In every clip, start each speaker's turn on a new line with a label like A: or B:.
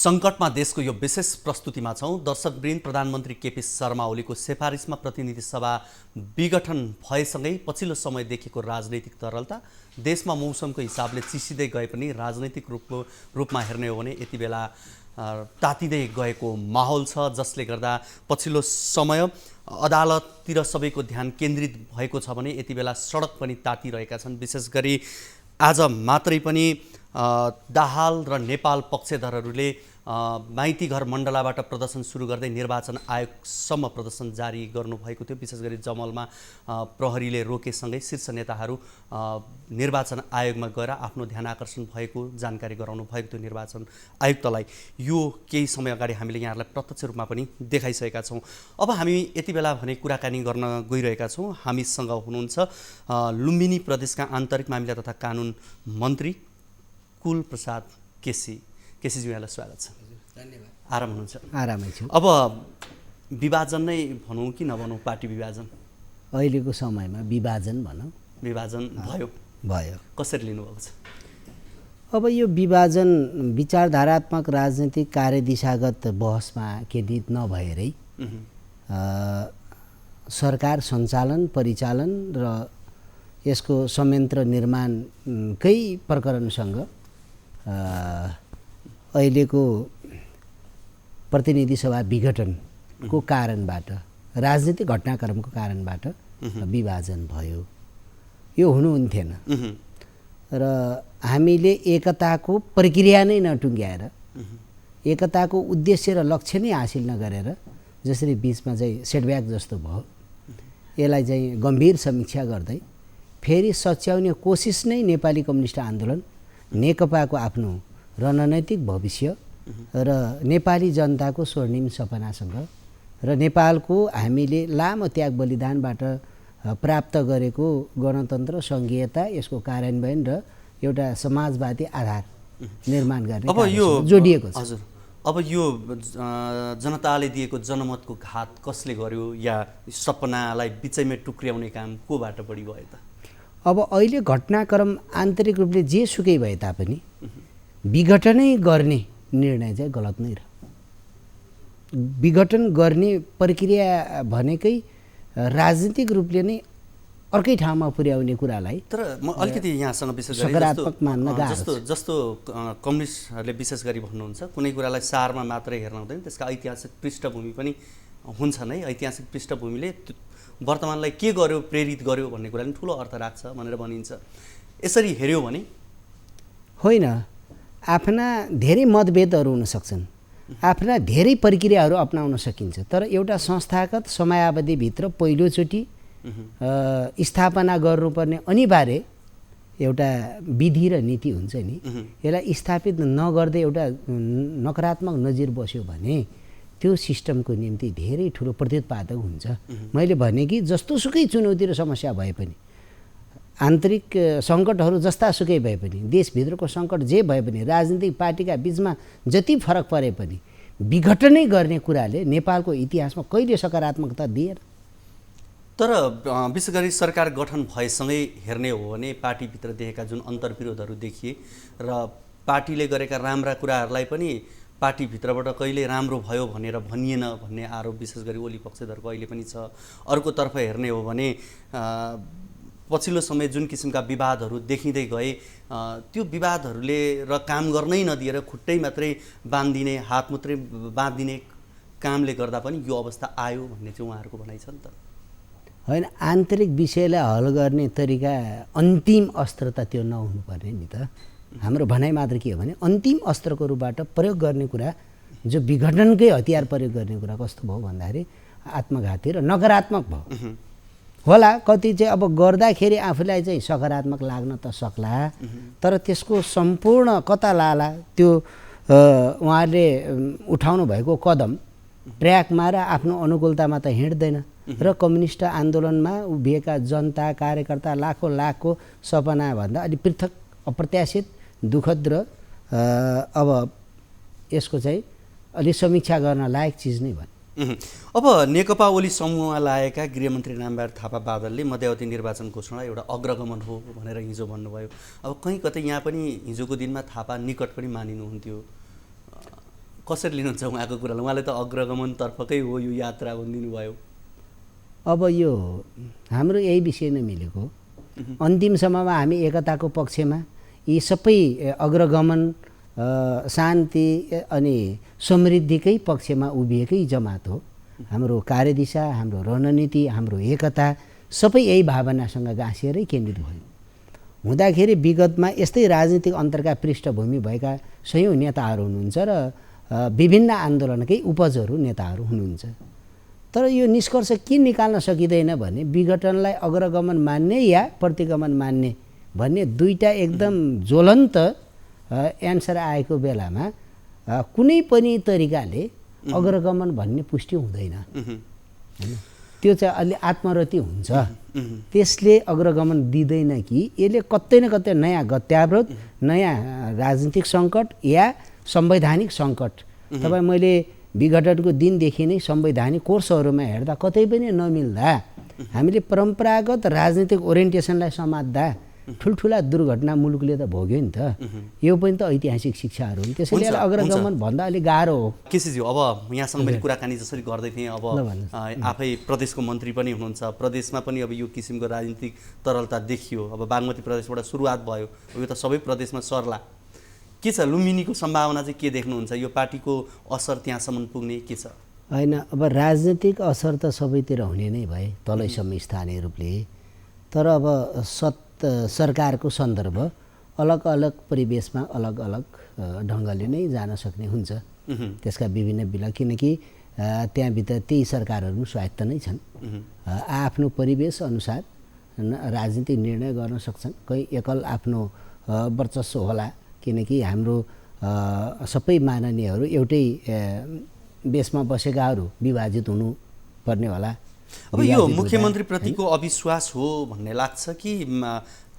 A: संकटमा देशको यो विशेष प्रस्तुतिमा छौं। दर्शकवृन्द, प्रधानमन्त्री केपी शर्मा ओलीको सिफारिसमा प्रतिनिधि सभा विघटन भएसँगै पछिल्लो समय देखिएको राजनैतिक तरलता देशमा मौसमको हिसाबले चिसिँदै गए पनि राजनैतिक रूपमा हेर्ने हो भने यति बेला तातिँदै गएको माहौल छ, जसले गर्दा पछिल्लो समय अदालततिर सबैको ध्यान केन्द्रित भएको छ भने यति बेला सडक पनि तातिरहेका छन्। विशेष गरी आज मात्रै पनि दाहाल र नेपाल पक्षधरहरूले माइती घर मण्डलाबाट प्रदर्शन सुरु गर्दै निर्वाचन आयोगसम्म प्रदर्शन जारी गर्नुभएको थियो। विशेष गरी जमलमा प्रहरीले रोकेसँगै शीर्ष नेताहरू निर्वाचन आयोगमा गएर आफ्नो ध्यान आकर्षण भएको जानकारी गराउनु भएको थियो निर्वाचन आयुक्तलाई। यो केही समय अगाडि हामीले यहाँहरूलाई प्रत्यक्ष रूपमा पनि देखाइसकेका छौँ। अब हामी यति बेला भने कुराकानी गर्न गइरहेका छौँ। हामीसँग हुनुहुन्छ लुम्बिनी प्रदेशका आन्तरिक मामिला तथा कानुन मन्त्री कुल प्रसाद केसी। केसीज्यू, यहाँलाई स्वागत छ।
B: धन्यवाद।
A: आराम हुनुहुन्छ?
B: आरामै छु।
A: अब विभाजन नै भनौँ कि नभनौँ, पार्टी विभाजन
B: अहिलेको समयमा विभाजन भनौँ।
A: विभाजन भयो कसरी लिनुभएको छ?
B: अब यो विभाजन विचारधारात्मक राजनीतिक कार्यदिशागत बहसमा केन्द्रित नभएरै सरकार सञ्चालन परिचालन र यसको संयन्त्र निर्माणकै प्रकरणसँग अहिलेको प्रतिनिधि सभा विघटनको कारणबाट, राजनीतिक घटनाक्रमको कारणबाट विभाजन भयो। यो हुनुहुन्थेन र हामीले एकताको प्रक्रिया नै नटुङ्ग्याएर, एकताको उद्देश्य र लक्ष्य नै हासिल नगरेर जसरी बिचमा चाहिँ सेटब्याक जस्तो भयो, यसलाई चाहिँ गम्भीर समीक्षा गर्दै फेरि सच्याउने कोसिस नै नेपाली कम्युनिस्ट आन्दोलन नेकपाको आफ्नो रणनैतिक भविष्य र नेपाली जनताको स्वर्णिम सपनासँग र नेपालको हामीले लामो त्याग बलिदानबाट प्राप्त गरेको गणतन्त्र, सङ्घीयता, यसको कार्यान्वयन र एउटा समाजवादी आधार निर्माण गर्ने जोडिएको छ।
A: हजुर, अब यो जनताले दिएको जनमतको घात कसले गर्यो या सपनालाई बिचैमै टुक्र्याउने काम कोबाट बढी भयो त?
B: अब अहिले घटनाक्रम आन्तरिक रूपले जे सुकै भए तापनि विघटनै गर्ने निर्णय चाहिँ गलत नै रह्यो। विघटन गर्ने प्रक्रिया भनेकै राजनीतिक रूपले नै अर्कै ठाउँमा पुर्याउने कुरालाई
A: तर म अलिकति यहाँसँग विशेष गरी
B: सकारात्मक मान्न गाह्रो छ।
A: जस्तो कम्युनिस्टहरूले विशेष गरी भन्नुहुन्छ कुनै कुरालाई सारमा मात्रै हेर्न हुँदैन, त्यसका ऐतिहासिक पृष्ठभूमि पनि हुन्छ नै। ऐतिहासिक पृष्ठभूमिले वर्तमानलाई के गर्यो, प्रेरित गर्यो भन्ने कुरा पनि ठुलो अर्थ राख्छ भनेर भनिन्छ। यसरी हेऱ्यो भने
B: होइन, आफ्ना धेरै मतभेदहरू हुन सक्छन्, आफ्ना धेरै प्रक्रियाहरू अपनाउन सकिन्छ, तर एउटा संस्थागत समयावधिभित्र पहिलोचोटि स्थापना गर्नुपर्ने अनिवार्य एउटा विधि र नीति हुन्छ नि, यसलाई स्थापित नगर्दै एउटा नकारात्मक नजिर बस्यो भने त्यो सिस्टमको निम्ति धेरै ठुलो प्रतित्पादक हुन्छ। मैले भने कि जस्तोसुकै चुनौती र समस्या भए पनि, आन्तरिक सङ्कटहरू जस्तासुकै भए पनि, देशभित्रको सङ्कट जे भए पनि, राजनीतिक पार्टीका बिचमा जति फरक परे पनि विघटनै गर्ने कुराले नेपालको इतिहासमा कहिले सकारात्मकता दिएन।
A: तर विशेष गरी सरकार गठन भएसँगै हेर्ने हो भने पार्टीभित्र देखेका जुन अन्तर्विरोधहरू देखिए र पार्टीले गरेका राम्रा कुराहरूलाई पनि पार्टीभित्रबाट कहिले राम्रो भयो भनेर भनिएन भन्ने आरोप विशेष गरी ओली पक्षधरको अहिले पनि छ। अर्कोतर्फ हेर्ने हो भने पछिल्लो समय जुन किसिमका विवादहरू देखिँदै गए त्यो विवादहरूले र काम गर्नै नदिएर खुट्टै मात्रै बाँधिदिने, हात मात्रै बाँधिदिने कामले गर्दा पनि यो अवस्था आयो भन्ने चाहिँ उहाँहरूको भनाइ छ नि त?
B: होइन, आन्तरिक विषयलाई हल गर्ने तरिका अन्तिम अस्त्र त त्यो नहुनुपर्ने नि त। हाम्रो भनाइ मात्र के हो भने अन्तिम अस्त्रको रूपबाट प्रयोग गर्ने कुरा, जो विघटनकै हतियार प्रयोग गर्ने कुरा कस्तो भयो भन्दाखेरि आत्मघाती र नकारात्मक भयो होला। कति चाहिँ अब गर्दाखेरि आफूलाई चाहिँ सकारात्मक लाग्न त सक्ला, तर त्यसको सम्पूर्ण कता लाला त्यो उहाँले उठाउनु भएको कदम ट्र्याकमा र आफ्नो अनुकूलतामा त हिँड्दैन र कम्युनिस्ट आन्दोलनमा उभिएका जनता, कार्यकर्ता, लाखौँ लाखको सपनाभन्दा अलि पृथक, अप्रत्याशित, दुःखद र अब यसको चाहिँ अलि समीक्षा गर्न लायक चिज नै भयो।
A: अब नेकपा ओली समूहमा लागेका गृहमन्त्री नामबहादुर थापा बादलले मध्यावधि निर्वाचन घोषणा एउटा अग्रगमन हो भनेर हिजो भन्नुभयो। अब कहीँ कतै यहाँ पनि हिजोको दिनमा थापा निकट पनि मानिनुहुन्थ्यो, कसरी लिनुहुन्छ उहाँको कुरालाई? उहाँले त अग्रगमनतर्फकै हो यो यात्रा भनिदिनु भयो।
B: अब यो हाम्रो यही विषय नै मिलेको। अन्तिम समयमा हामी एकताको पक्षमा, यी सबै अग्रगमन, शान्ति अनि समृद्धिकै पक्षमा उभिएकै जमात हो। हाम्रो कार्यदिशा, हाम्रो रणनीति, हाम्रो एकता सबै यही भावनासँग गाँसिएरै केन्द्रित भयो। हुँदाखेरि विगतमा यस्तै राजनीतिक अन्तरका पृष्ठभूमि भएका सयौँ नेताहरू हुनुहुन्छ र विभिन्न आन्दोलनकै उपजहरू नेताहरू हुनुहुन्छ। तर यो निष्कर्ष के निकाल्न सकिँदैन भने विघटनलाई अग्रगमन मान्ने या प्रतिगमन मान्ने भन्ने दुईटा एकदम ज्वलन्त एन्सर आएको बेलामा कुनै पनि तरिकाले अग्रगमन भन्ने पुष्टि हुँदैन। त्यो चाहिँ अलि आत्मरति हुन्छ। त्यसले अग्रगमन दिँदैन कि यसले कतै न कतै नयाँ गत्यावरोध, नयाँ राजनीतिक सङ्कट या संवैधानिक सङ्कट। तपाईँ मैले विघटनको दिनदेखि नै संवैधानिक कोर्सहरूमा हेर्दा कतै पनि नमिल्दा हामीले परम्परागत राजनीतिक ओरिएन्टेसनलाई समात्दा ठुल्ठुला दुर्घटना मुलुकले त भोग्यो नि त। यो पनि त ऐतिहासिक शिक्षाहरू हुन्। त्यसैले अग्रगमन भन्दा अलिक गाह्रो हो।
A: केसीजी, अब यहाँसँग मैले कुराकानी जसरी गर्दै थिएँ, अब आफै प्रदेशको मन्त्री पनि हुनुहुन्छ, प्रदेशमा पनि अब यो किसिमको राजनीतिक तरलता देखियो। अब बागमती प्रदेशबाट सुरुवात भयो, यो त सबै प्रदेशमा सर्ला। के छ लुम्बिनीको सम्भावना चाहिँ के देख्नुहुन्छ? यो पार्टीको असर त्यहाँसम्म पुग्ने के छ?
B: होइन, अब राजनीतिक असर त सबैतिर हुने नै भए, तलैसम्म स्थानीय रूपले। तर अब सरकारको सन्दर्भ अलग अलग परिवेशमा अलग अलग ढङ्गले नै जान सक्ने हुन्छ। त्यसका विभिन्न विलग, किनकि त्यहाँभित्र त्यही सरकारहरू स्वायत्त नै छन्। आफ्नो परिवेश अनुसार राजनीतिक निर्णय गर्न सक्छन्। कहीँ एकल आफ्नो वर्चस्व होला, किनकि हाम्रो सबै माननीयहरू एउटै बेसमा बसेकाहरू विभाजित हुनुपर्ने होला।
A: अब यो मुख्यमन्त्रीप्रतिको अविश्वास हो भन्ने लाग्छ कि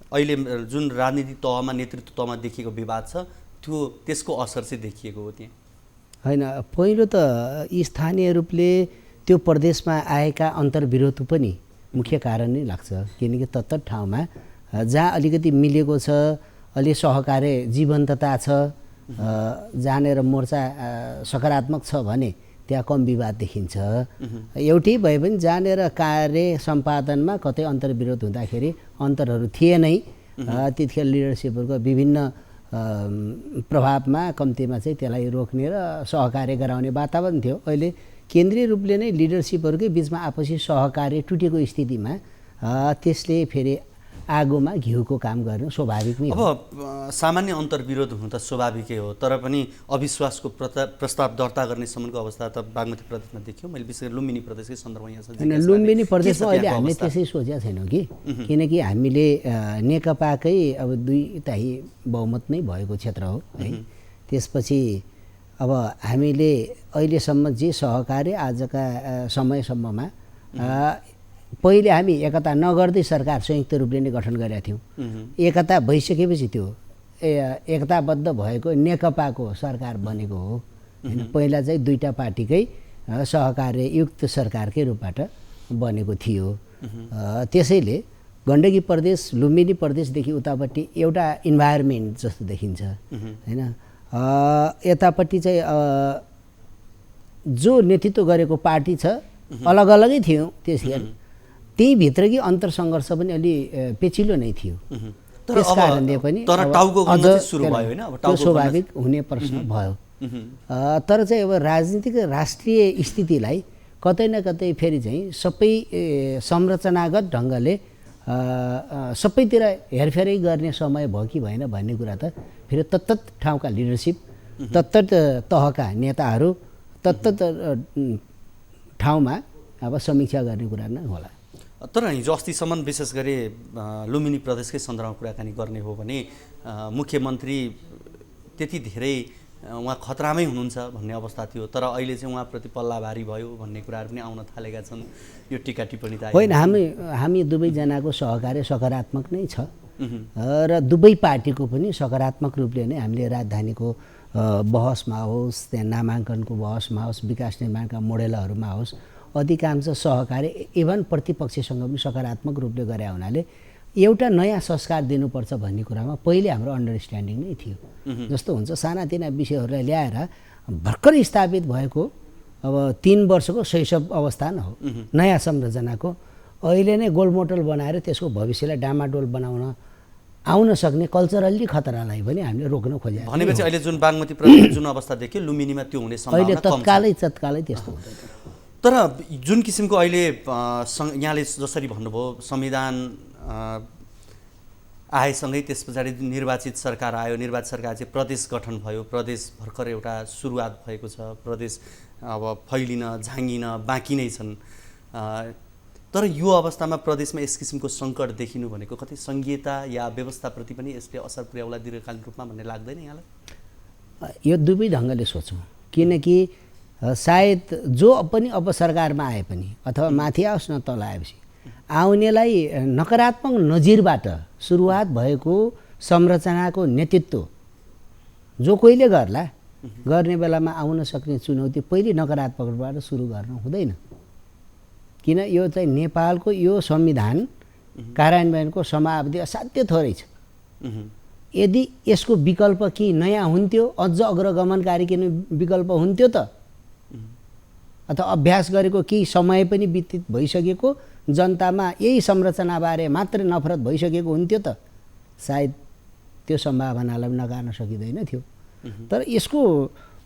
A: अहिले जुन राजनीतिक तहमा, नेतृत्व तहमा देखिएको विवाद छ, त्यसको असर चाहिँ देखिएको हो त्यहाँ?
B: होइन, पहिलो त स्थानीय रूपले त्यो प्रदेशमा आएका अन्तर्विरोध पनि मुख्य कारण नै लाग्छ। किनकि तत्त ठाउँमा जहाँ अलिकति मिलेको छ, अलि सहकार्य जीवन्तता छ, जहाँनिर मोर्चा सकारात्मक छ भने त्यहाँ कम विवाद देखिन्छ। एउटै भए पनि जहाँनिर कार्य सम्पादनमा कतै अन्तर्विरोध हुँदाखेरि अन्तरहरू थिए नै। त्यतिखेर लिडरसिपहरूको विभिन्न प्रभावमा कम्तीमा चाहिँ त्यसलाई रोक्ने र सहकार्य गराउने वातावरण थियो। अहिले केन्द्रीय रूपले नै लिडरसिपहरूकै बिचमा आपसी सहकार्य टुटेको स्थितिमा त्यसले फेरि आगोमा घिउको काम गर्नु स्वाभाविक नै हो।
A: अब सामान्य अन्तर्विरोध हुनु त स्वाभाविकै हो, तर पनि अविश्वासको प्रस्ताव दर्ता गर्ने सम्मको अवस्था त बागमती प्रदेशमा देखियो। मैले विशेष गरी लुम्बिनी प्रदेशकै सन्दर्भमा यहाँ
B: होइन, लुम्बिनी प्रदेशमा अहिले हामीले त्यसै सोचेका छैनौँ कि, किनकि हामीले नेकपाकै अब 2/3 बहुमत नै भएको क्षेत्र हो है। त्यसपछि अब हामीले अहिलेसम्म जे सहकार्य आजका समयसम्ममा पहिले हामी एकता नगर्दै सरकार संयुक्त रूपले नै गठन गरेका थियौँ। एकता भइसकेपछि त्यो एकताबद्ध भएको नेकपाको सरकार बनेको हो होइन। पहिला चाहिँ दुईटा पार्टीकै सहकार्ययुक्त सरकारकै रूपबाट बनेको थियो। त्यसैले गण्डकी प्रदेश, लुम्बिनी प्रदेशदेखि उतापट्टि एउटा इन्भाइरोमेन्ट जस्तो देखिन्छ होइन। यतापट्टि चाहिँ जो नेतृत्व गरेको पार्टी छ अलग अलगै थियौँ। त्यसखेर त्यही भित्रकै अन्तरसङ्घर्ष पनि अलि पेचिलो नै थियो। त्यस कारणले पनि स्वाभाविक हुने प्रश्न भयो। तर चाहिँ अब राजनीतिक राष्ट्रिय स्थितिलाई कतै न कतै फेरि चाहिँ सबै संरचनागत ढङ्गले सबैतिर हेरफेरै गर्ने समय भयो कि भएन भन्ने कुरा त फेरि तत्त ठाउँका लिडरसिप, तत्त तहका नेताहरू, तत्त ठाउँमा अब समीक्षा गर्ने कुरा नै होला।
A: तर हिजो अस्तिसम्म विशेष गरी लुम्बिनी प्रदेशकै सन्दर्भमा कुराकानी गर्ने हो भने मुख्यमन्त्री त्यति धेरै उहाँ खतरामै हुनुहुन्छ भन्ने अवस्था थियो। तर अहिले चाहिँ उहाँप्रति पल्ला भारी भयो भन्ने कुराहरू पनि आउन थालेका छन्। यो टिका टिप्पणी त
B: होइन, हामी दुवैजनाको सहकार्य सकारात्मक नै छ र दुवै पार्टीको पनि सकारात्मक रूपले नै हामीले राजधानीको बहसमा होस्, त्यहाँ नामाङ्कनको बहसमा होस्, विकास निर्माणका मोडेलहरूमा होस्, अधिकांश सहकार्य इभन प्रतिपक्षसँग पनि सकारात्मक रूपले गरे हुनाले एउटा नयाँ संस्कार दिनुपर्छ भन्ने कुरामा पहिले हाम्रो अन्डरस्ट्यान्डिङ नै थियो। जस्तो हुन्छ सानातिना विषयहरूलाई ल्याएर भर्खर स्थापित भएको अब 3 वर्षको शैशव अवस्था न हो नयाँ संरचनाको अहिले नै गोलमोटल बनाएर त्यसको भविष्यलाई डामाडोल बनाउन आउन सक्ने कल्चरल्ली खतरालाई पनि हामीले रोक्न खोजेका
A: भनेपछि अहिले जुन बागमती प्रदेशमा जुन अवस्था देखियो लुम्बिनीमा त्यो हुने
B: अहिले
A: सम्भावना कम छ।
B: तत्कालै त्यस्तो हुँदैन।
A: तर जुन किसिमको अहिले यहाँले जसरी भन्नुभयो संविधान आएसँगै त्यस पछाडि निर्वाचित सरकार आयो, निर्वाचित सरकार चाहिँ प्रदेश गठन भयो, प्रदेश भर्खर एउटा सुरुवात भएको छ, प्रदेश अब फैलिन झाँगिन बाँकी नै छन्। तर यो अवस्थामा प्रदेशमा यस किसिमको सङ्कट देखिनु भनेको कतै सङ्घीयता या व्यवस्थाप्रति पनि यसले असर पुर्याउला दीर्घकालीन रूपमा भन्ने लाग्दैन यहाँलाई?
B: यो दुवै ढङ्गले सोचौँ, किनकि सायद जो पनि अब सरकारमा आए पनि अथवा माथि आओस् न तल आएपछि आउनेलाई नकारात्मक नजिरबाट सुरुवात भएको संरचनाको नेतृत्व जो कोहीले गर्ला, गर्ने बेलामा आउन सक्ने चुनौती पहिले नकारात्मकबाट सुरु गर्न हुँदैन। किन यो चाहिँ नेपालको यो संविधान कार्यान्वयनको समयावधि असाध्य थोरै छ। यदि यसको विकल्प कि नयाँ हुन्थ्यो, अझ अग्रगमनकारी किन विकल्प हुन्थ्यो त, अथवा अभ्यास गरेको केही समय पनि व्यतीत भइसकेको जनतामा यही संरचनाबारे मात्र नफरत भइसकेको हुन्थ्यो त सायद त्यो सम्भावनालाई नकार्न सकिँदैन थियो। तर यसको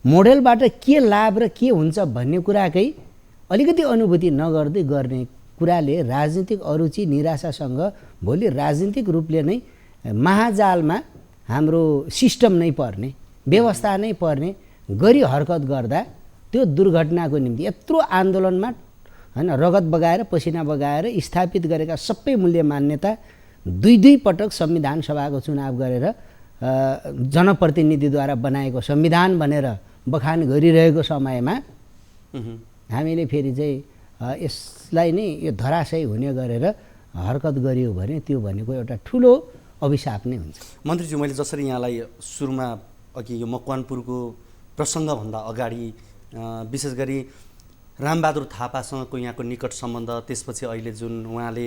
B: मोडेलबाट के लाभ र के हुन्छ भन्ने कुराकै अलिकति अनुभूति नगर्दै गर्ने कुराले राजनीतिक अरुचि निराशासँग भोलि राजनीतिक रूपले नै महाजालमा हाम्रो सिस्टम नै पर्ने, व्यवस्था नै पर्ने गरी हरकत गर्दा त्यो दुर्घटनाको निम्ति यत्रो आन्दोलनमा हैन रगत बगाएर पसिना बगाएर स्थापित गरेका सबै मूल्य मान्यता दुई पटक संविधान सभाको चुनाव गरेर जनप्रतिनिधिद्वारा बनाएको संविधान भनेर बखान गरिरहेको समयमा हामीले फेरि चाहिँ यसलाई नै यो धराशयी हुने गरेर हरकत गरियो भने त्यो भनेको एउटा ठुलो अभिशाप नै हुन्छ।
A: मन्त्रीज्यू, मैले जसरी यहाँलाई सुरुमा अघि यो मकवानपुरको प्रसङ्गभन्दा अगाडि विशेष गरी रामबहादुर थापासँगको यहाँको निकट सम्बन्ध, त्यसपछि अहिले जुन उहाँले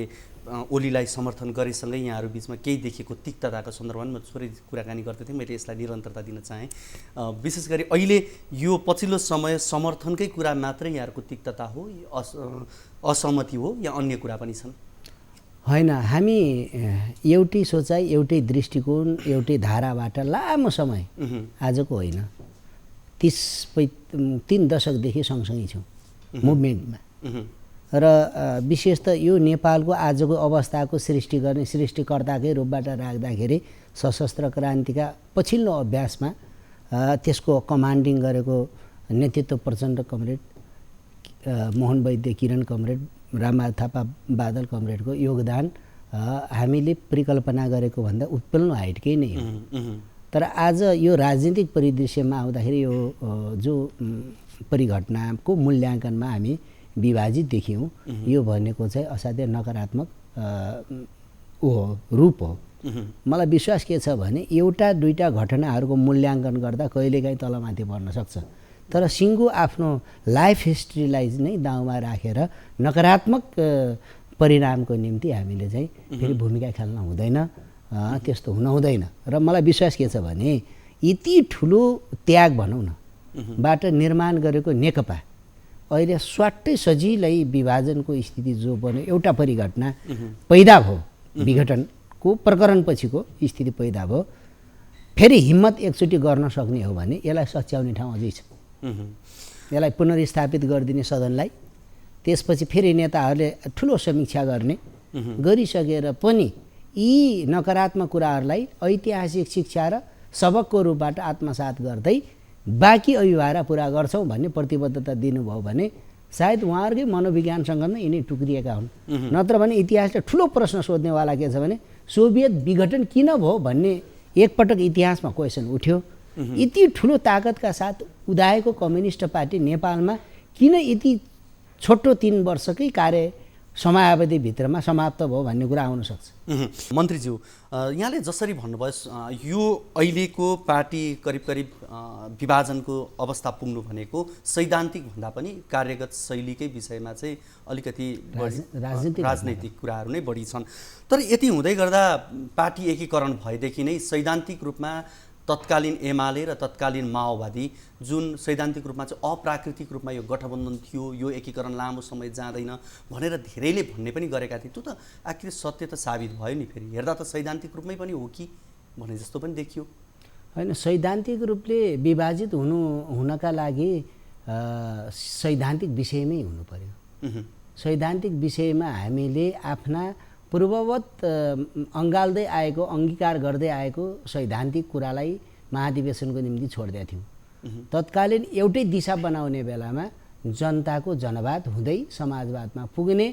A: ओलीलाई समर्थन गरेसँगै यहाँहरू बिचमा केही देखिएको तिक्तताको सन्दर्भमा म थोरै कुराकानी गर्दै थिएँ। मैले यसलाई निरन्तरता दिन चाहेँ। विशेष गरी अहिले यो पछिल्लो समय समर्थनकै कुरा मात्रै यहाँहरूको तिक्तता हो, असहमति हो या अन्य कुरा पनि छन्?
B: होइन, हामी एउटै सोचाइ, एउटै दृष्टिकोण, एउटै धाराबाट लामो समय आजको होइन 3 दशकदेखि सँगसँगै छौँ मुभमेन्टमा। र विशेष त यो नेपालको आजको अवस्थाको सृष्टि गर्ने सृष्टिकर्ताकै रूपबाट राख्दाखेरि सशस्त्र क्रान्तिका पछिल्लो अभ्यासमा त्यसको कमान्डिङ गरेको नेतृत्व प्रचण्ड कमरेड, मोहन वैद्य किरण कमरेड, रामबहादुर थापा बादल कमरेडको योगदान हामीले परिकल्पना गरेको भन्दा उत्पन्न हाइटकै नै हो। तर आज यो राजनीतिक परिदृश्यमा आउँदाखेरि यो जो परिघटनाको मूल्याङ्कनमा हामी विभाजित देखियौँ, यो भनेको चाहिँ असाध्यै नकारात्मक रूप हो। मलाई विश्वास के छ भने एउटा दुईटा घटनाहरूको मूल्याङ्कन गर्दा कहिलेकाहीँ तलमाथि पर्न सक्छ, तर सिङ्गो आफ्नो लाइफ हिस्ट्रीलाई नै दाउमा राखेर नकारात्मक परिणामको निम्ति हामीले चाहिँ फेरि भूमिका खेल्न हुँदैन, त्यस्तो हुन हुँदैन। र मलाई विश्वास के छ भने यति ठुलो त्याग भनौँ न बाट निर्माण गरेको नेकपा अहिले स्वाट्टै सजिलै विभाजनको स्थिति जो बन्यो, एउटा परिघटना पैदा भयो, विघटनको प्रकरण पछिको स्थिति पैदा भयो, फेरि हिम्मत एकचोटि गर्न सक्ने हो भने यसलाई सच्याउने ठाउँ अझै छ। यसलाई पुनर्स्थापित गरिदिने सदनलाई, त्यसपछि फेरि नेताहरूले ठुलो समीक्षा गर्ने गरिसकेर पनि यी नकारात्मक कुराहरूलाई ऐतिहासिक शिक्षा र सबकको रूपबाट आत्मसात गर्दै बाँकी अभिभारा पुरा गर्छौँ भन्ने प्रतिबद्धता दिनुभयो भने सायद उहाँहरूकै मनोविज्ञानसँग नै यिनी टुक्रिएका हुन्। नत्र भने इतिहासले ठुलो प्रश्न सोध्नेवाला के छ भने सोभियत विघटन किन भयो भन्ने एकपटक इतिहासमा क्वेसन उठ्यो। यति ठुलो ताकतका साथ उदाएको कम्युनिस्ट पार्टी नेपालमा किन यति छोटो 3 वर्षकै कार्य समयावधिभित्रमा समाप्त भयो भन्ने कुरा आउन सक्छ।
A: मन्त्रीज्यू, यहाँले जसरी भन्नुभयो यो अहिलेको पार्टी करिब करिब विभाजनको अवस्था पुग्नु भनेको सैद्धान्तिक भन्दा पनि कार्यगत शैलीकै विषयमा चाहिँ अलिकति राजनैतिक कुराहरू नै बढी छन्। तर यति हुँदै गर्दा पार्टी एकीकरण भएदेखि नै सैद्धान्तिक रूपमा तत्कालीन एमाले र तत्कालीन माओवादी जुन सैद्धान्तिक रूपमा चाहिँ अप्राकृतिक रूपमा यो गठबन्धन थियो, यो एकीकरण लामो समय जाँदैन भनेर धेरैले भन्ने पनि गरेका थिए। त्यो त आखिर सत्य त साबित भयो नि। फेरि हेर्दा त सैद्धान्तिक रूपमै पनि हो कि भने जस्तो पनि देखियो।
B: होइन, सैद्धान्तिक रूपले विभाजित हुनका लागि सैद्धान्तिक विषयमै हुनु पर्यो। सैद्धान्तिक विषयमा हामीले आफ्ना पूर्ववत अँगाल्दै आएको, अङ्गीकार गर्दै आएको सैद्धान्तिक कुरालाई महाधिवेशनको निम्ति छोडिदिएका थियौँ। तत्कालीन एउटै दिशा बनाउने बेलामा जनताको जनवाद हुँदै समाजवादमा पुग्ने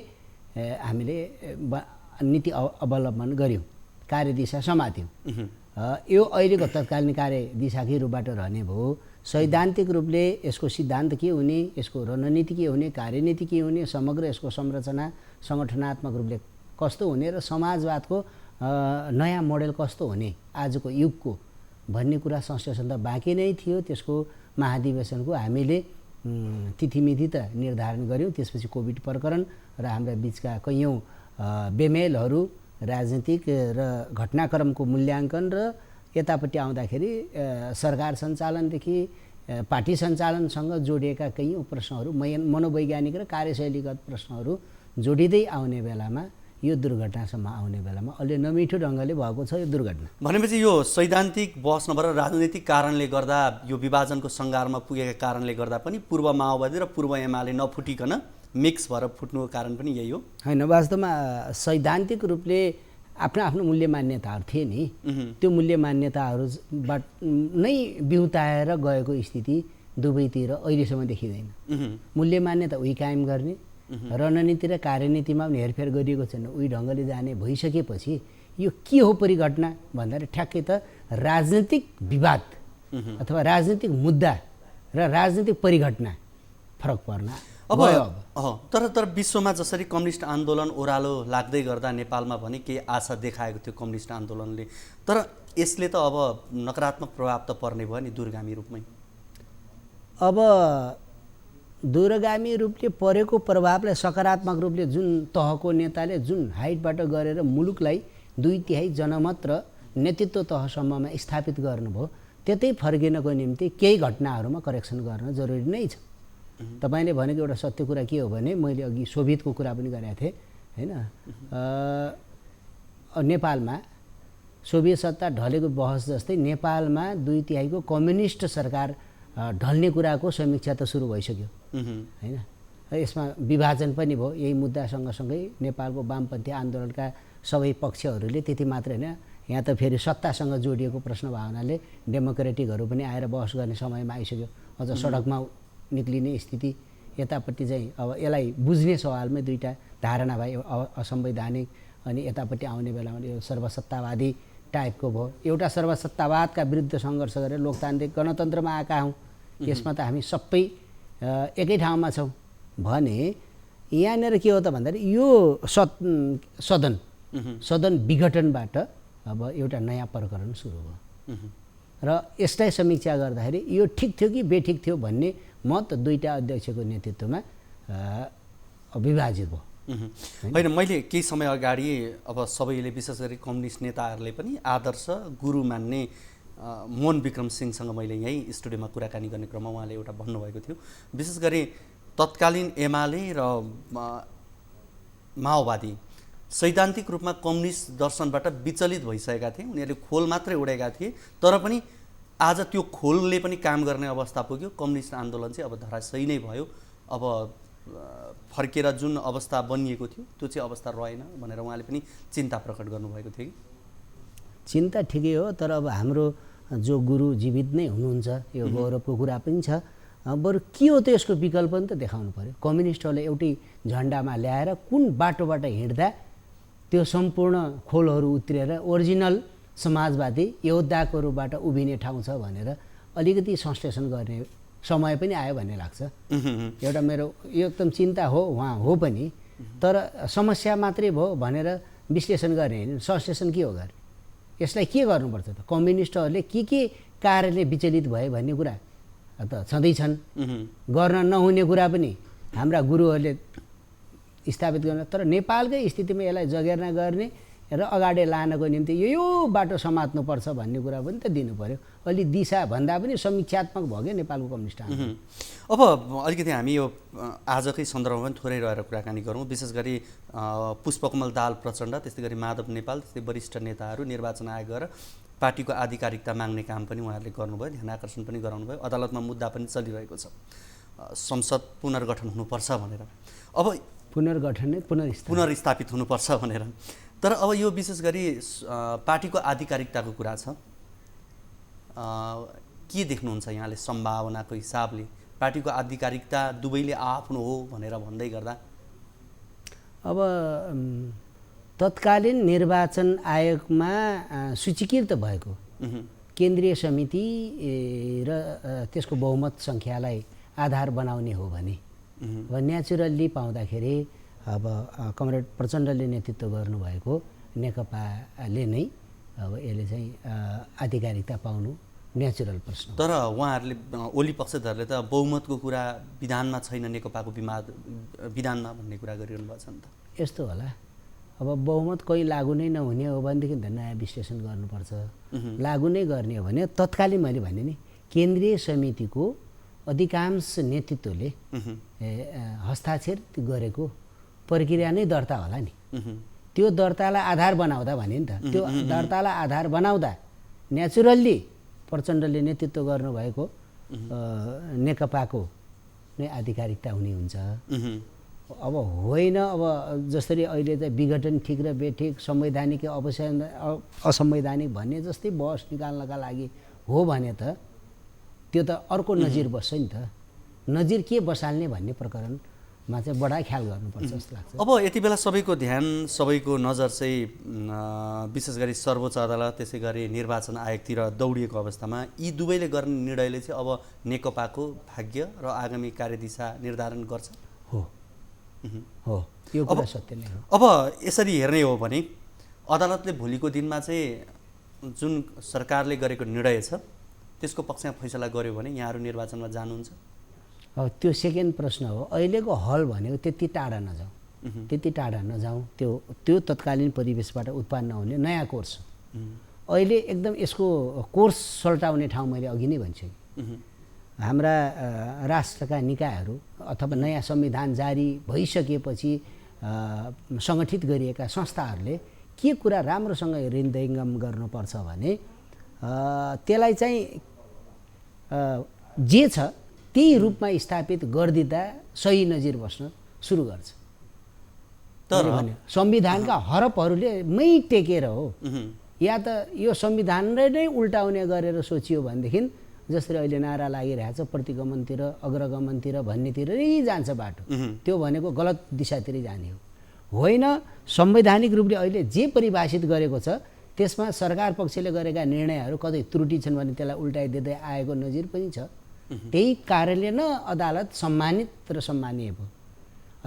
B: हामीले नीति अवलम्बन गऱ्यौँ, कार्यदिशा समात्यौँ। यो अहिलेको तत्कालीन कार्यदिशाकै रूपबाट रहने भयो। सैद्धान्तिक रूपले यसको सिद्धान्त के हुने, यसको रणनीति के हुने, कार्यनीति के हुने, समग्र यसको संरचना सङ्गठनात्मक रूपले कस्तो हुने र समाजवादको नयाँ मोडेल कस्तो हुने आजको युगको भन्ने कुरा संश्लेषण त बाँकी नै थियो। त्यसको महाधिवेशनको हामीले तिथिमिति त निर्धारण गऱ्यौँ। त्यसपछि कोभिड प्रकरण र हाम्रा बिचका कैयौँ बेमेलहरू, राजनीतिक र घटनाक्रमको मूल्याङ्कन र यतापट्टि आउँदाखेरि सरकार सञ्चालनदेखि पार्टी सञ्चालनसँग जोडिएका कैयौँ प्रश्नहरू, मनोवैज्ञानिक र कार्यशैलीगत प्रश्नहरू जोडिँदै आउने बेलामा यो दुर्घटनासम्म आउने बेलामा अलि नमिठो ढङ्गले भएको छ यो दुर्घटना।
A: भनेपछि यो सैद्धान्तिक बहस नभएर राजनीतिक कारणले गर्दा, यो विभाजनको सङ्घारमा पुगेका कारणले गर्दा पनि पूर्व माओवादी र पूर्व एमाले नफुटिकन मिक्स भएर फुट्नुको कारण पनि यही हो?
B: होइन, वास्तवमा सैद्धान्तिक रूपले आफ्नो आफ्नो मूल्य मान्यताहरू थिए नि। त्यो मूल्य मान्यताहरूबाट नै बिउताएर गएको स्थिति दुवैतिर अहिलेसम्म देखिँदैन। मूल्य मान्यता उही कायम गर्ने, रणनीति र कार्यनीतिमा पनि हेरफेर गरिएको छैन, उही ढङ्गले जाने भइसकेपछि यो के हो परिघटना भन्दाखेरि ठ्याक्कै त राजनीतिक विवाद अथवा राजनीतिक मुद्दा र राजनीतिक परिघटना फरक पर्न
A: अब तर विश्वमा जसरी कम्युनिस्ट आन्दोलन ओह्रालो लाग्दै गर्दा नेपालमा भने केही आशा देखाएको थियो कम्युनिस्ट आन्दोलनले, तर यसले त अब नकारात्मक प्रभाव त पर्ने भयो नि दूरगामी रूपमै।
B: अब दूरगामी रूपले परेको प्रभावलाई सकारात्मक रूपले जुन तहको नेताले जुन हाइटबाट गरेर मुलुकलाई 2/3 जनमत र नेतृत्व तहसम्ममा स्थापित गर्नुभयो, त्यतै फर्किनको निम्ति केही घटनाहरूमा करेक्सन गर्न जरुरी नै छ। तपाईँले भनेको एउटा सत्य कुरा के हो भने, मैले अघि सोभियतको कुरा पनि गरेको थिएँ होइन। नेपालमा सोभियत सत्ता ढलेको बहस जस्तै नेपालमा 2/3 कम्युनिस्ट सरकार ढल्ने कुराको समीक्षा त सुरु भइसक्यो होइन। यसमा विभाजन पनि भयो। यही मुद्दा सँगसँगै नेपालको वामपन्थी आन्दोलनका सबै पक्षहरूले त्यति मात्र होइन, यहाँ त फेरि सत्तासँग जोडिएको प्रश्न भएको हुनाले डेमोक्रेटिकहरू पनि आएर बहस गर्ने समयमा आइसक्यो। अझ सडकमा निक्लिने स्थिति, यतापट्टि चाहिँ अब यसलाई बुझ्ने सवालमै दुईवटा धारणा भयो, असंवैधानिक अनि यतापट्टि आउने बेलामा यो सर्वसत्तावादी टाइपको भयो। एउटा सर्वसत्तावादका विरुद्ध सङ्घर्ष गरेर लोकतान्त्रिक गणतन्त्रमा आएका हौँ, यसमा त हामी सबै एकै ठाउँमा छौँ भने यहाँनिर के हो त भन्दाखेरि यो सदन विघटनबाट अब एउटा नयाँ प्रकरण सुरु भयो र यसलाई समीक्षा गर्दाखेरि यो ठिक थियो कि बेठिक थियो भन्ने मत दुईवटा अध्यक्षको नेतृत्वमा विभाजित भयो
A: होइन। मैले केही समय अगाडि अब सबैले विशेष गरी कम्युनिस्ट नेताहरूले पनि आदर्श गुरु मान्ने मोहन विक्रम सिंहसँग मैले यहीँ स्टुडियोमा कुराकानी गर्ने क्रममा उहाँले एउटा भन्नुभएको थियो, विशेष गरी तत्कालीन एमाले र माओवादी सैद्धान्तिक रूपमा कम्युनिस्ट दर्शनबाट विचलित भइसकेका थिए। उनीहरूले खोल मात्रै उडेका थिए, तर पनि आज त्यो खोलले पनि काम गर्ने अवस्था पुग्यो। कम्युनिस्ट आन्दोलन चाहिँ अब धराशयी नै भयो। अब फर्केर जुन अवस्था बनिएको थियो त्यो चाहिँ अवस्था रहेन भनेर उहाँले पनि चिन्ता प्रकट गर्नुभएको थियो कि?
B: चिन्ता ठिकै हो, तर अब हाम्रो जो गुरु जीवित नै हुनुहुन्छ, यो गौरवको कुरा पनि छ। बरु के हो त यसको विकल्प पनि त देखाउनु पऱ्यो। कम्युनिस्टहरूले एउटै झन्डामा ल्याएर कुन बाटोबाट हिँड्दा त्यो सम्पूर्ण खोलहरू उत्रिएर ओरिजिनल समाजवादी योद्धाको रूपबाट उभिने ठाउँ छ भनेर अलिकति संश्लेषण गर्ने समय पनि आयो भन्ने लाग्छ। एउटा मेरो यो एकदम चिन्ता हो, उहाँ हो पनि, तर समस्या मात्रै भयो भनेर विश्लेषण गर्ने होइन, संश्लेषण के हो गर्ने, यसलाई के गर्नुपर्छ त? कम्युनिस्टहरूले के कारणले विचलित भए भन्ने कुरा त छँदैछन्, गर्न नहुने कुरा पनि हाम्रा गुरुहरूले स्थापित गर्न। तर नेपालकै स्थितिमा यसलाई जगेर्ना गर्ने, र अगाडि लानको निम्ति यो बाटो समात्नुपर्छ भन्ने कुरा पनि त दिनु पर्यो। अलि दिशा भन्दा पनि समीक्षात्मक भयो क्या नेपालको कम्युनिस्ट आन्दोलन।
A: अब अलिकति हामी यो आजकै सन्दर्भमा पनि थोरै रहेर कुराकानी गरौँ। विशेष गरी पुष्पकमल दाहाल प्रचण्ड, त्यस्तै गरी माधव नेपाल, त्यस्तै वरिष्ठ नेताहरू निर्वाचन आयोग गएर पार्टीको आधिकारिकता माग्ने काम पनि उहाँहरूले गर्नुभयो, ध्यान आकर्षण पनि गराउनुभयो। अदालतमा मुद्दा पनि चलिरहेको छ, संसद पुनर्गठन हुनुपर्छ भनेर। अब
B: पुनर्गठन नै
A: पुनर्स्थापित हुनुपर्छ भनेर। तर अब यो विशेष गरी पार्टीको आधिकारिकताको कुरा छ, के देख्नुहुन्छ यहाँले सम्भावनाको हिसाबले? पार्टीको आधिकारिकता दुवैले आफ्नो हो भनेर भन्दै गर्दा
B: अब तत्कालीन निर्वाचन आयोगमा सूचीकृत भएको केन्द्रीय समिति र त्यसको बहुमत सङ्ख्यालाई आधार बनाउने हो भने अब न्याचुरल्ली पाउँदाखेरि अब कमरेड प्रचण्डले नेतृत्व गर्नुभएको नेकपाले नै अब यसले चाहिँ आधिकारिकता पाउनु नेचुरल प्रश्न।
A: तर उहाँहरूले ओली पक्षधरले त बहुमतको कुरा विधानमा छैन, नेकपाको विधानमा भन्ने कुरा गरिरहनु भएको छ नि त।
B: यस्तो होला, अब बहुमत कोही लागू नै नहुने हो भनेदेखि त नयाँ विश्लेषण गर्नुपर्छ। लागू नै गर्ने हो भने तत्कालीन मैले भने नि केन्द्रीय समितिको अधिकांश नेतृत्वले हस्ताक्षर गरेको प्रक्रिया नै दर्ता होला नि। त्यो दर्तालाई आधार बनाउँदा भने नि त, त्यो दर्तालाई आधार बनाउँदा नेचुरल्ली प्रचण्डले नेतृत्व गर्नुभएको नेकपाको नै आधिकारिकता हुने हुन्छ। अब होइन, अब जसरी अहिले त विघटन ठिक र बेठिक, संवैधानिक असंवैधानिक भन्ने जस्तै बहस निकाल्नका लागि हो भने त त्यो त अर्को नजिर बस्छ नि त। नजिर के बसाल्ने भन्ने प्रकरणमा चाहिँ बडा ख्याल गर्नुपर्छ जस्तो लाग्छ।
A: अब यति बेला सबैको ध्यान, सबैको नजर चाहिँ विशेष गरी सर्वोच्च अदालत, त्यसै गरी निर्वाचन आयोगतिर दौडिएको अवस्थामा यी दुवैले गर्ने निर्णयले चाहिँ अब नेकपाको भाग्य र आगामी कार्यदिशा निर्धारण गर्छ।
B: हो, यो कुरा सत्य नै हो।
A: अब यसरी हेर्ने हो भने अदालतले भोलिको दिनमा चाहिँ जुन सरकारले गरेको निर्णय छ त्यसको पक्षमा फैसला गर्यो भने यहाँहरू निर्वाचनमा जानुहुन्छ?
B: त्यो सेकेन्ड प्रश्न हो। अहिलेको हल भनेको त्यति टाढा नजाउँ, त्यति टाढा नजाउँ। त्यो तत्कालीन परिवेशबाट उत्पन्न हुने नयाँ कोर्स हो। अहिले एकदम यसको कोर्स सल्टाउने ठाउँ मैले अघि नै भनिसकेँ। हाम्रा राष्ट्रका निकायहरू अथवा नयाँ संविधान जारी भइसकेपछि सङ्गठित गरिएका संस्थाहरूले के कुरा राम्रोसँग हृदयङ्गम गर्नुपर्छ भने त्यसलाई चाहिँ जे छ त्यही रूपमा स्थापित गरिदिँदा सही नजिर बस्न सुरु गर्छ। तर संविधानका हरफहरूले मै टेकेर हो, या त यो संविधानले नै उल्टाउने गरेर सोचियो भनेदेखि जसरी अहिले नारा लागिरहेछ प्रतिगमनतिर अग्रगमनतिर भन्नेतिरै जान्छ बाटो। त्यो भनेको गलत दिशातिरै जाने हो। होइन, संवैधानिक रूपले अहिले जे परिभाषित गरेको छ त्यसमा सरकार पक्षले गरेका निर्णयहरू कतै त्रुटि छन् भने त्यसलाई उल्टाइदिँदै आएको नजिर पनि छ। त्यही कारणले न अदालत सम्मानित र सम्मानीय भयो।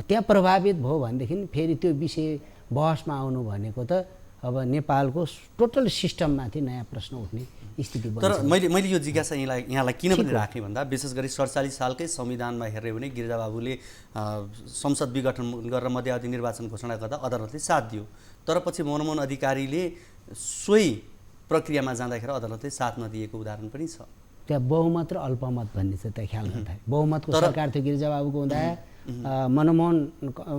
B: त्यहाँ प्रभावित भयो भनेदेखि फेरि त्यो विषय बहसमा आउनु भनेको त अब नेपालको टोटल सिस्टममाथि नयाँ प्रश्न उठ्ने स्थिति बन्छ।
A: तर मैले यो जिज्ञासा यहाँलाई किन पनि राखेँ भन्दा विशेष गरी 47 सालकै संविधानमा हेर्ने भने गिरिजाबाबुले संसद विघटन गरेर मध्यावधि निर्वाचन घोषणा गर्दा अदालतले साथ दियो। तर पछि मनमोहन अधिकारीले सोही प्रक्रियामा जाँदाखेरि अदालतले साथ नदिएको उदाहरण पनि छ।
B: त्यहाँ बहुमत र अल्पमत भन्ने चाहिँ त्यहाँ ख्याल गर्दा बहुमतको सरकार थियो गिरिजाबाबुको हुँदा, मनमोहन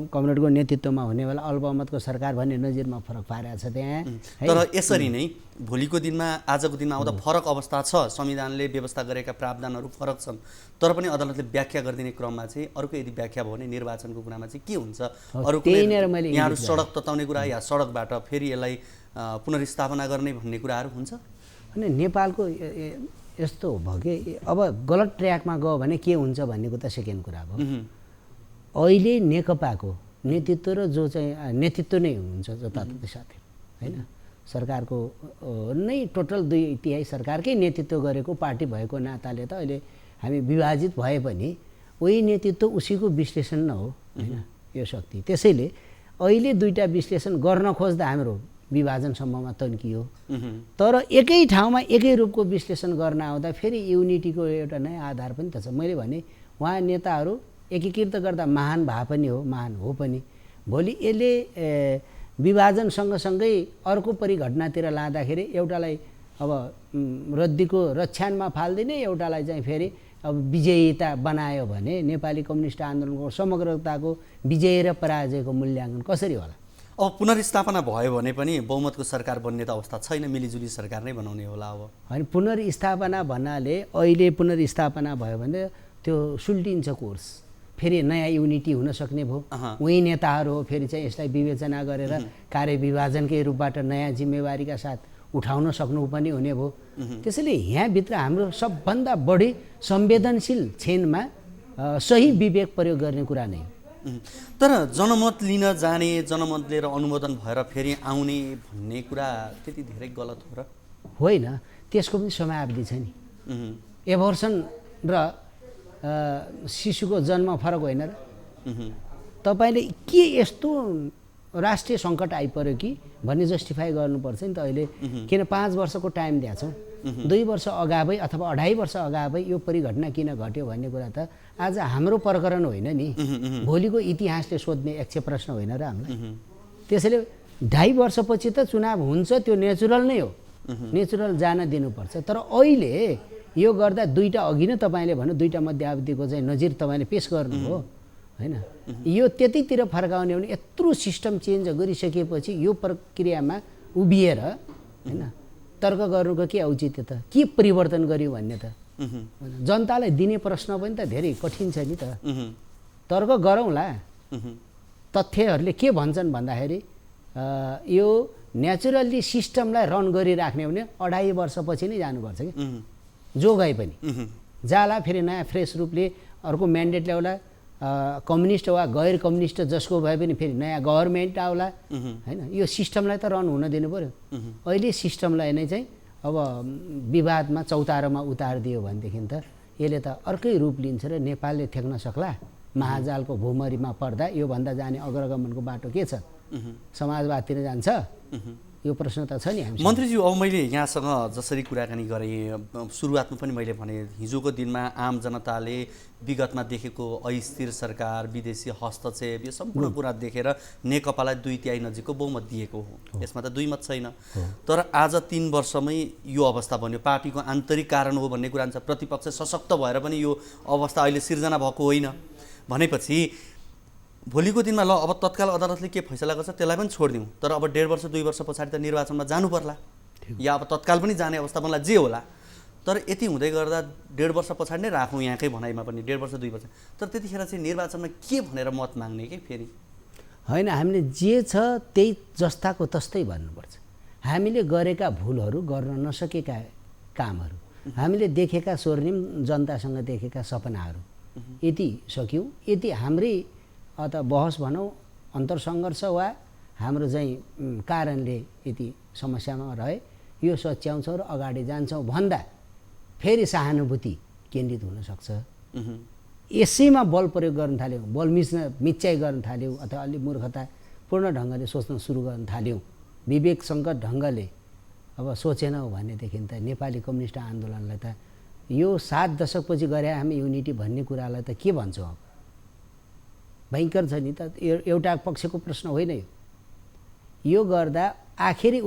B: कमरेडको नेतृत्वमा हुने बेला अल्पमतको सरकार भन्ने नजिरमा फरक पारेको छ त्यहाँ।
A: तर यसरी नै भोलिको दिनमा आजको दिनमा आउँदा फरक अवस्था छ, संविधानले व्यवस्था गरेका प्रावधानहरू फरक छन्, तर पनि अदालतले व्याख्या गरिदिने क्रममा चाहिँ अर्को यदि व्याख्या भयो भने निर्वाचनको कुरामा चाहिँ के हुन्छ? अरू यहाँहरू सडक तताउने कुरा या सडकबाट फेरि यसलाई पुनर्स्थापना गर्ने भन्ने कुराहरू हुन्छ?
B: अनि नेपालको यस्तो भयो कि अब गलत ट्र्याकमा गयो भने के हुन्छ भन्नेको त सेकेन्ड कुरा भयो। अहिले नेकपाको नेतृत्व र जो चाहिँ नेतृत्व नै हुन्छ जताततै साथै होइन, सरकारको नै टोटल 2/3 सरकारकै नेतृत्व गरेको पार्टी भएको नाताले त अहिले हामी विभाजित भए पनि उही नेतृत्व उसैको विश्लेषण न हो होइन यो शक्ति। त्यसैले अहिले दुईटा विश्लेषण गर्न खोज्दा हाम्रो विभाजनसम्ममा तन्कियो। तर एकै ठाउँमा एकै रूपको विश्लेषण गर्न आउँदा फेरि युनिटीको एउटा नयाँ आधार पनि त छ। मैले भने उहाँ नेताहरू एकीकृत गर्दा महान भए पनि हो, महान हो पनि। भोलि यसले विभाजन सँगसँगै अर्को परिघटनातिर लाँदाखेरि एउटालाई अब रद्दीको रक्षानमा फाल्दिने, एउटालाई चाहिँ फेरि अब विजयीता बनायो भने नेपाली कम्युनिस्ट आन्दोलनको समग्रताको विजय र पराजयको मूल्याङ्कन कसरी होला?
A: अब पुनर्स्थापना भयो भने पनि बहुमतको सरकार बन्ने त अवस्था छैन, मिलिजुली सरकार नै बनाउने होला। अब
B: होइन, पुनर्स्थापना भन्नाले अहिले पुनर्स्थापना भयो भने त्यो सुल्टिन्छ कोर्स, फेरि नयाँ युनिटी हुन सक्ने भयो। उही नेताहरू हो फेरि चाहिँ यसलाई विवेचना गरेर कार्यविभाजनकै रूपबाट नयाँ जिम्मेवारीका साथ उठाउन सक्नु पनि हुने भयो। त्यसैले यहाँभित्र हाम्रो सबभन्दा बढी संवेदनशील क्षणमा सही विवेक प्रयोग गर्ने कुरा नै हो।
A: तर जनमत लिन जाने, जनमत लिएर अनुमोदन भएर फेरि आउने भन्ने कुरा त्यति धेरै गलत हो र?
B: होइन, त्यसको पनि समयावधि छ नि। एभर्सन र शिशुको जन्म फरक होइन र? तपाईँले के यस्तो राष्ट्रिय सङ्कट आइपर्यो कि भन्ने जस्टिफाई गर्नुपर्छ नि त अहिले। किन 5 वर्षको टाइम दिएको छौँ, 2 वर्ष अगावै अथवा 2.5 वर्ष अगावै यो परिघटना किन घट्यो भन्ने कुरा त आज हाम्रो प्रकरण होइन नि, भोलिको इतिहासले सोध्ने एक प्रश्न होइन र हामीलाई। त्यसैले 2.5 वर्षपछि त चुनाव हुन्छ, त्यो नेचुरल नै हो, नेचुरल जान दिनुपर्छ। तर अहिले यो गर्दा दुईटा अघि नै तपाईँले भन्नु दुईटा मध्यावधिको चाहिँ नजिर तपाईँले पेस गर्नुभयो होइन। यो त्यतितिर फर्काउने भने यत्रो सिस्टम चेन्ज गरिसकेपछि यो प्रक्रियामा उभिएर होइन तर्क गर्नुको के औचित्य त, के परिवर्तन गर्यो भन्ने त जनतालाई दिने प्रश्न पनि त धेरै कठिन छ नि त। तर्क गरौँला, तथ्यहरूले के भन्छन् भन्दाखेरि यो नेचुरल्ली सिस्टमलाई रन गरिराख्ने भने 2.5 वर्षपछि नै जानुपर्छ कि जो गए पनि जाला, फेरि नयाँ फ्रेस रूपले अर्को म्यान्डेट ल्याउला, कम्युनिस्ट वा गैर कम्युनिस्ट जसको भए पनि फेरि नयाँ गभर्मेन्ट आउला होइन। यो सिस्टमलाई त रन हुन दिनु पऱ्यो। अहिले सिस्टमलाई नै चाहिँ अब विवादमा चौतारोमा उतारिदियो भनेदेखि त यसले त अर्कै रूप लिन्छ र नेपालले थ्याक्न सक्ला। महाजालको भूमरीमा पर्दा योभन्दा जाने अग्रगमनको बाटो के छ? समाजवादतिर जान्छ? यो प्रश्न त छ नि हामी।
A: मन्त्रीज्यू, अब मैले यहाँसँग जसरी कुराकानी गरेँ, सुरुवातमा पनि मैले भने हिजोको दिनमा आम जनताले विगतमा देखेको अस्थिर सरकार, विदेशी हस्तक्षेप, यो सम्पूर्ण कुरा देखेर नेकपालाई 2/3 नजिकको बहुमत दिएको हो। यसमा त दुई मत छैन। तर आज 3 वर्षमै यो अवस्था बन्यो, पार्टीको आन्तरिक कारण हो भन्ने कुरा छ। प्रतिपक्ष सशक्त भएर पनि यो अवस्था अहिले सिर्जना भएको होइन भनेपछि भोलिको दिनमा ल अब तत्काल अदालतले के फैसला गर्छ त्यसलाई पनि छोडिदिउँ, तर अब 1.5 वर्ष 2 वर्ष पछाडि त निर्वाचनमा जानु पर्ला, या अब तत्काल पनि जाने अवस्था बन्ला, जे होला। तर यति हुँदै गर्दा 1.5 वर्ष पछाडि नै राखौँ यहाँकै भनाइमा पनि 1.5 वर्ष 2 वर्ष, तर त्यतिखेर चाहिँ निर्वाचनमा के भनेर मत माग्ने कि फेरि
B: होइन। हामीले जे छ त्यही जस्ताको तस्तै भन्नुपर्छ। हामीले गरेका भुलहरू, गर्न नसकेका कामहरू, हामीले देखेका स्वर्णिम जनतासँग देखेका सपनाहरू यति सक्यौँ, यति हाम्रै अथवा बहस भनौँ अन्तरसङ्घर्ष वा हाम्रो चाहिँ कारणले यति समस्यामा रहे यो सच्याउँछौँ र अगाडि जान्छौँ भन्दा फेरि सहानुभूति केन्द्रित हुनसक्छ। यसैमा बल प्रयोग गर्न थाल्यौँ, बल मिच्चाइ गर्न थाल्यौँ अथवा अलिक मूर्खतापूर्ण ढङ्गले सोच्न सुरु गर्न थाल्यौँ, विवेकसङ्गत ढङ्गले अब सोचेनौँ भनेदेखि त नेपाली कम्युनिस्ट आन्दोलनलाई त यो 7 दशकपछि गरे हामी युनिटी भन्ने कुरालाई त के भन्छौँ? अब भयङ्कर छ नि त। एउटा पक्षको प्रश्न होइन यो गर्दा आखिरी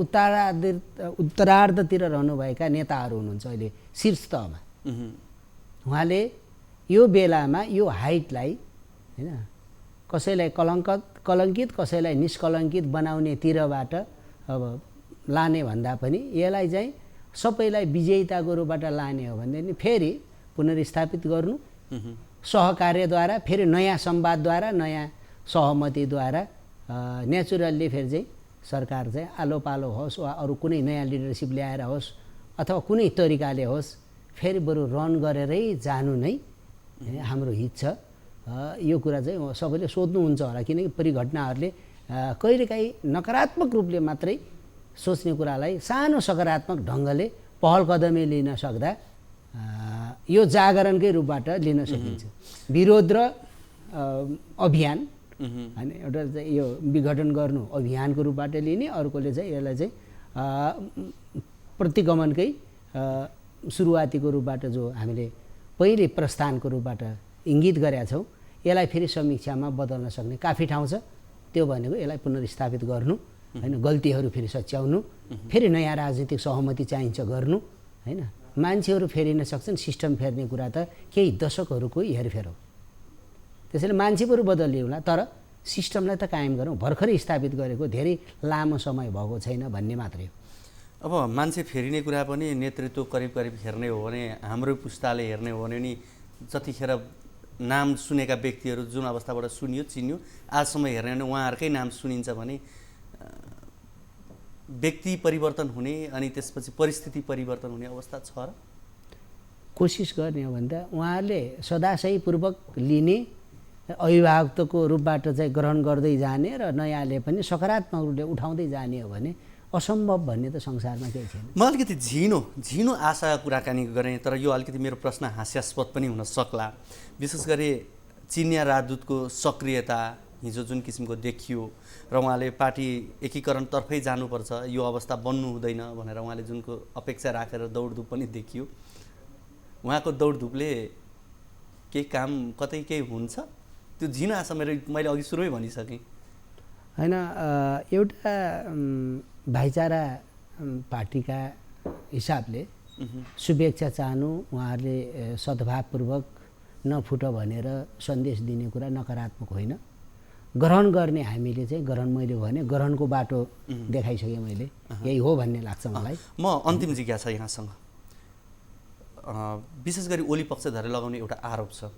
B: उत्तरार्धतिर रहनुभएका नेताहरू हुनुहुन्छ अहिले शीर्ष तहमा, उहाँले यो बेलामा यो हाइटलाई होइन कसैलाई कलङ्कित कसैलाई निष्कलङ्कित बनाउनेतिरबाट अब लाने भन्दा पनि यसलाई चाहिँ सबैलाई विजयिताको रूपबाट लाने हो भनेदेखि फेरि पुनर्स्थापित गर्नु सहकार्यद्वारा, फेरि नयाँ संवादद्वारा, नयाँ सहमतिद्वारा नेचुरल्ली फेरि चाहिँ सरकार चाहिँ आलो पालो होस् वा अरू कुनै नयाँ लिडरसिप ल्याएर होस् अथवा कुनै तरिकाले होस्, फेरि बरु रन गरेरै जानु नै हाम्रो हित छ। यो कुरा चाहिँ सबैले सोध्नुहुन्छ होला, किनकि परिघटनाहरूले कहिलेकाहीँ नकारात्मक रूपले मात्रै सोच्ने कुरालाई सानो सकारात्मक ढङ्गले पहल कदमी लिन सक्दा यो जागरणकै रूपबाट लिन सकिन्छ। विरोध र अभियान होइन, एउटा चाहिँ यो विघटन गर्नु अभियानको रूपबाट लिने, अर्कोले चाहिँ यसलाई चाहिँ प्रतिगमनकै सुरुवातीको रूपबाट जो हामीले पहिले प्रस्थानको रूपबाट इङ्गित गरेका छौँ, यसलाई फेरि समीक्षामा बदल्न सक्ने काफी ठाउँ छ। त्यो भनेको यसलाई पुनर्स्थापित गर्नु हैन गल्तीहरू फेरि सच्याउनु फेरि नयाँ राजनीतिक सहमति चाहिन्छ गर्नु हैन मान्छेहरू फेरिन सक्छन् सिस्टम फेर्ने कुरा त केही दशकहरूको हेरफेर हो त्यसैले मान्छे बरु बदलिएला तर सिस्टमलाई त कायम गरौँ भर्खरै स्थापित गरेको धेरै लामो समय भएको छैन भन्ने मात्रै हो
A: अब मान्छे फेरिने कुरा पनि नेतृत्व करिब करिब हेर्ने हो भने हाम्रो पुस्ताले हेर्ने हो भने नि जतिखेर नाम सुनेका व्यक्तिहरू जुन अवस्थाबाट सुनियो चिन्यो आजसम्म हेर्ने हो भने उहाँहरूकै नाम सुनिन्छ भने व्यक्ति परिवर्तन हुने अनि त्यसपछि परिस्थिति परिवर्तन हुने अवस्था छ र
B: कोसिस गर्ने हो भने त उहाँहरूले सदाशयपूर्वक लिने अभिभावकको रूपबाट चाहिँ ग्रहण गर्दै जाने र नयाँले पनि सकारात्मक रूपले उठाउँदै जाने हो भने असम्भव भन्ने त संसारमा केही छैन
A: म अलिकति झिनो आशा कुराकानी गरेँ तर यो अलिकति मेरो प्रश्न हास्यास्पद पनि हुन सक्ला विशेष गरी चिनिया राजदूतको सक्रियता हिजो जुन किसिमको देखियो र उहाँले पार्टी एकीकरणतर्फै जानुपर्छ यो अवस्था बन्नु हुँदैन भनेर उहाँले जुनको अपेक्षा राखेर दौडधुप पनि देखियो उहाँको दौडधुपले केही काम कतै केही हुन्छ त्यो झिनो आशा मैले अघि सुरुमै भनिसकेँ
B: हैन एउटा भाइचारा पार्टीका हिसाबले शुभेच्छा चाहनु उहाँहरूले सद्भावपूर्वक नफुट भनेर सन्देश दिने कुरा नकारात्मक होइन ग्रहण गर्ने हामीले चाहिँ ग्रहण मैले भने ग्रहणको बाटो देखाइसकेँ मैले यही हो भन्ने लाग्छ मलाई
A: म अन्तिम जिज्ञासा यहाँसँग विशेष गरी ओली पक्षधरले लगाउने एउटा आरोप छ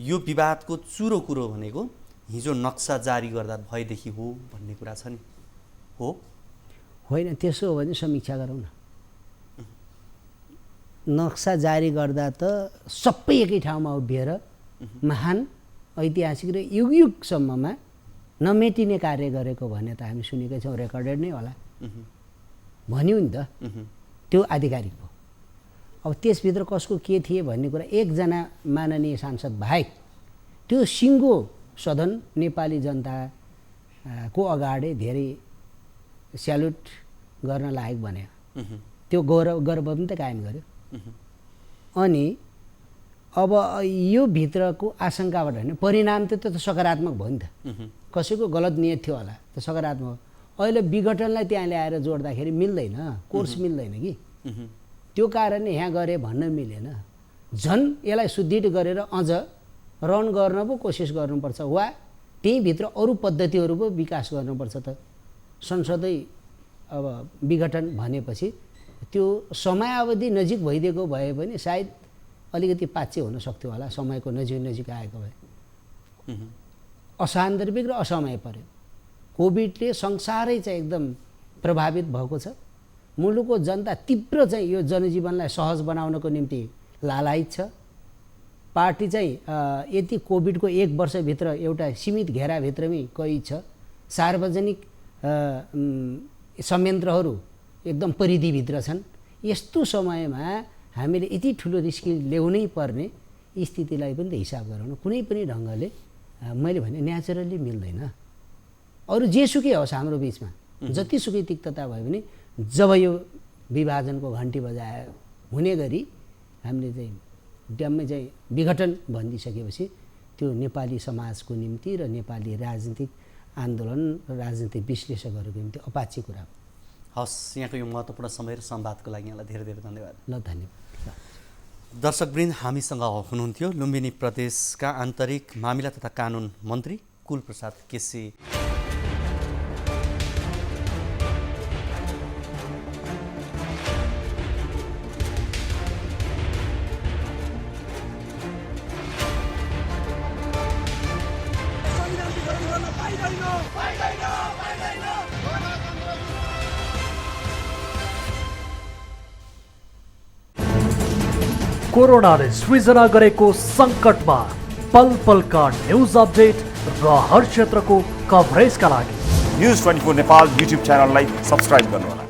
A: यो विवादको चुरो कुरो भनेको हिजो नक्सा जारी गर्दा भएदेखि हो भन्ने कुरा छ नि हो
B: होइन त्यसो हो भने समीक्षा गरौँ न नक्सा जारी गर्दा त सबै एकै ठाउँमा उभिएर महान ऐतिहासिक र युग युगसम्ममा नमेटिने कार्य गरेको भने त हामी सुनेकै छौँ रेकर्डेड नै होला भन्यो नि त त्यो आधिकारिक हो अब त्यसभित्र कसको के थिए भन्ने कुरा एकजना माननीय सांसद बाहेक त्यो सिङ्गो सदन नेपाली जनताको अगाडि धेरै स्यालुट गर्न लायक बन्यो त्यो गर्व पनि त कायम गर्यो अनि अब यो भित्रको आशंकाबाट होइन परिणाम त सकारात्मक भयो नि त कसैको गलत नियत थियो होला त सकारात्मक अहिले विघटनलाई त्यहाँ ल्याएर जोड्दाखेरि मिल्दैन कोर्स मिल्दैन कि त्यो कारणले यहाँ गरे भन्न मिलेन झन् यसलाई सुदृढ गरेर अझ रन गर्न पो कोसिस गर्नुपर्छ वा त्यहीँभित्र अरू पद्धतिहरू पो विकास गर्नुपर्छ त संसदै अब विघटन भनेपछि त्यो समयावधि नजिक भइदिएको भए पनि सायद अलिकति पाच्चे हुन सक्थ्यो होला समयको नजिक आएको भए असान्दर्भिक र असमय पर्यो कोभिडले संसारै चाहिँ एकदम प्रभावित भएको छ मुलुकको जनता तीव्र चाहिँ यो जनजीवनलाई सहज बनाउनको निम्ति लालायित छ पार्टी चाहिँ यति कोभिडको 1 वर्षभित्र एउटा सीमित घेराभित्रमै कैद छ सार्वजनिक संयन्त्रहरू एकदम परिधिभित्र छन् यस्तो समयमा हामीले यति ठुलो रिस्क ल्याउनै पर्ने स्थितिलाई पनि त हिसाब गराउनु कुनै पनि ढङ्गले मैले भने नेचुरली मिल्दैन अरू जेसुकै होस् हाम्रो बिचमा जतिसुकै तिक्तता भयो भने जब यो विभाजनको घन्टी बजाए हुने गरी हामीले चाहिँ ड्याममै चाहिँ विघटन भनिदिइसकेपछि त्यो नेपाली समाजको निम्ति र नेपाली राजनीतिक आन्दोलन र राजनीतिक विश्लेषकहरूको निम्ति अपाच्य कुरा हो
A: हस् यहाँको यो महत्त्वपूर्ण समय र संवादको लागि यहाँलाई धेरै धेरै धन्यवाद
B: ल धन्यवाद
A: दर्शकवृन्द हामीसँग हुनुहुन्थ्यो लुम्बिनी प्रदेशका आन्तरिक मामिला तथा कानुन मन्त्री कुलप्रसाद केसी
C: कोरोनाले सृजना गरेको सङ्कटमा पल पलका न्युज अपडेट र हर क्षेत्रको कभरेजका लागि
D: न्युज 24 नेपाल युट्युब च्यानललाई सब्स्क्राइब गर्नुहोला।